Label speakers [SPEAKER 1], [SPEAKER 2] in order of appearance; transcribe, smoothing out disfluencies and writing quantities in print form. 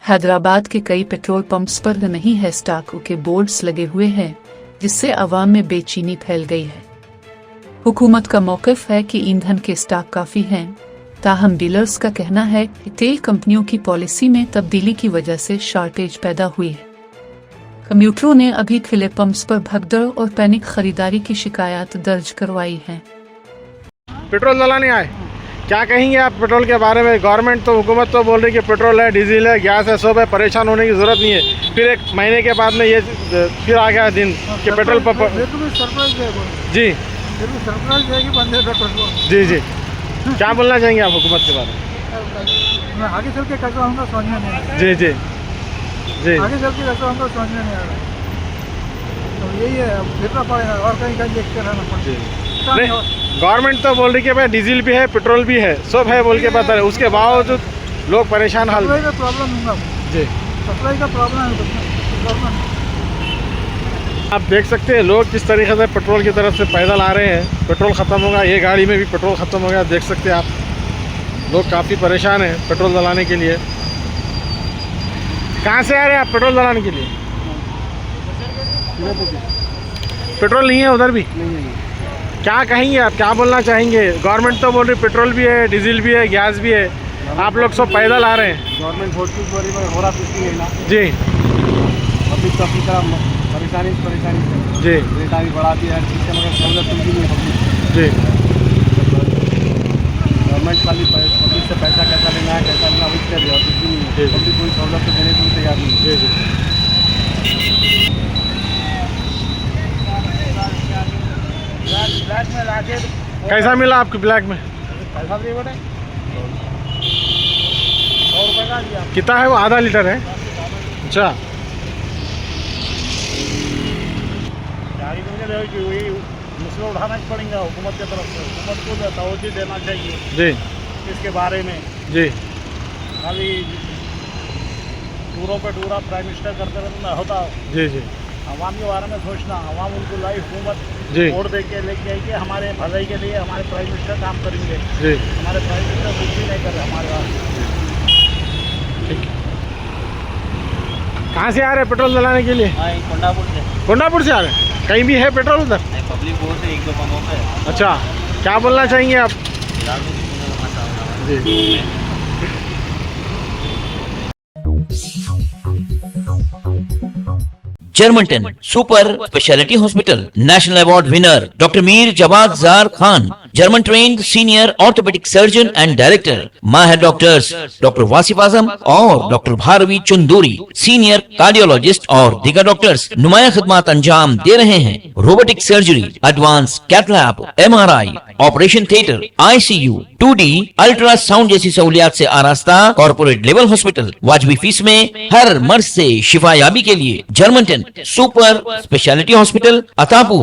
[SPEAKER 1] हैदराबाद के कई petrol pumps पर नहीं है स्टॉक के बोर्ड्स लगे हुए हैं, जिससे आवाम में बेचैनी फैल गई है। हुकूमत का मौक़िफ़ है कि ईंधन के स्टॉक काफ़ी हैं, ताहम डीलर्स का कहना है कि तेल कंपनियों की पॉलिसी में तब्दीली की वजह से शॉर्टेज पैदा हुई है। कम्यूटरों ने अभी खुले पंप्स पर भगदड़ और पैनिक खरीदारी की शिकायत दर्ज करवाई है।
[SPEAKER 2] पेट्रोल डलाने आए, क्या कहेंगे आप पेट्रोल के बारे में? गवर्नमेंट तो हुकूमत तो बोल रही है कि पेट्रोल है, डीजल है, गैस है, सब है, परेशान होने की ज़रूरत नहीं है। फिर एक महीने के बाद में ये फिर आ गया दिन कि पेट्रोल पंप जी
[SPEAKER 3] सरप्राइज है कि बंद है पेट्रोल।
[SPEAKER 2] जी जी क्या बोलना चाहेंगे आप हुकूमत के बारे में?
[SPEAKER 3] मैं आगे चल के कैसा होगा समझ में नहीं आ रहा।
[SPEAKER 2] जी जी जी
[SPEAKER 3] आगे चल के कैसा होगा समझ में नहीं आ रहा। तो यही है, अब फिरना पड़ेगा और कहीं कहीं देखते रहना पड़ेगा।
[SPEAKER 2] गवर्नमेंट तो बोल रही है भाई डीजल भी है, पेट्रोल भी है, सब है बोल के बता रहे, उसके बावजूद लोग परेशान हाल में।
[SPEAKER 3] सप्लाई का प्रॉब्लम होगा
[SPEAKER 2] जी,
[SPEAKER 3] सप्लाई का प्रॉब्लम है।
[SPEAKER 2] आप देख सकते हैं लोग किस तरीके से पेट्रोल की तरफ से पैदल आ रहे हैं। पेट्रोल ख़त्म होगा, ये गाड़ी में भी पेट्रोल ख़त्म हो गया। देख सकते हैं आप लोग काफ़ी परेशान हैं पेट्रोल डलाने के लिए। कहाँ से आ रहे हैं आप पेट्रोल डलाने के लिए? पेट्रोल नहीं है उधर भी? क्या कहेंगे आप, क्या बोलना चाहेंगे? गवर्नमेंट तो बोल रही पेट्रोल भी है, डीजल भी है, गैस भी है, आप लोग सब पैदल आ रहे हैं।
[SPEAKER 3] गवर्नमेंट हो रहा कुछ नहीं है ना
[SPEAKER 2] जी
[SPEAKER 3] पब्लिक तो अपनी तरह परेशानी
[SPEAKER 2] जी
[SPEAKER 3] रेट भी बढ़ा दी है, हर चीज़ का मगर सहूलत मिलती नहीं पब्लिक।
[SPEAKER 2] जी
[SPEAKER 3] गवर्नमेंट वाली पब्लिक से पैसा कैसा लेना है, कैसा लेना उसके लिए और कुछ नहीं है। पब्लिक कोई सहूलत तो देने को तैयार नहीं है।
[SPEAKER 2] जी जी
[SPEAKER 3] ब्लैक में लाके
[SPEAKER 2] कैसा मिला आपको ब्लैक में?
[SPEAKER 3] पैसा भी बने 100 रुपये का दिया।
[SPEAKER 2] कितना है वो? आधा लीटर है। अच्छा,
[SPEAKER 3] गाड़ी में कि वही मसला उठाना ही पड़ेगा हुकूमत की तरफ से। हुकूमत को तवज्जो देना चाहिए
[SPEAKER 2] जी
[SPEAKER 3] इसके बारे में।
[SPEAKER 2] जी
[SPEAKER 3] खाली टूरों पे टूरा प्राइम मिनिस्टर करते रहना होता।
[SPEAKER 2] जी जी
[SPEAKER 3] आवाम के बारे में सोचना, आवाम उनको लाई हुकूमत
[SPEAKER 2] जी
[SPEAKER 3] वोट दे के लेके आई कि हमारे भलाई के लिए हमारे प्राइम मिनिस्टर काम करेंगे।
[SPEAKER 2] जी
[SPEAKER 3] हमारे प्राइम मिनिस्टर कुछ भी नहीं कर रहे हमारे पास।
[SPEAKER 2] ठीक। कहाँ से आ रहे हैं पेट्रोल डलाने के लिए?
[SPEAKER 3] कोंडापुर से।
[SPEAKER 2] कोंडापुर से आ रहे हैं? कहीं भी है पेट्रोल उधर?
[SPEAKER 3] पब्लिक बहुत है, 1-2 पंपों पे।
[SPEAKER 2] अच्छा, क्या बोलना चाहेंगे आप? जी
[SPEAKER 4] Germanten super speciality hospital national award winner doctor Mir Jawad Jar Khan, German trained senior orthopaedic surgeon and director, माहिर डॉक्टर्स डॉक्टर वासिफ आजम और doctor Bharavi Chanduri, senior cardiologist और दीगर डॉक्टर्स नुमाया खिदमत अंजाम दे रहे हैं। Robotic surgery, advance cath lab, MRI, operation theatre, ICU, 2D ultrasound जैसी सहूलियात से आरास्ता कॉर्पोरेट लेवल हॉस्पिटल। वाजबी फीस में हर मर्ज से शिफायाबी के लिए Germanton super speciality hospital, Attapur,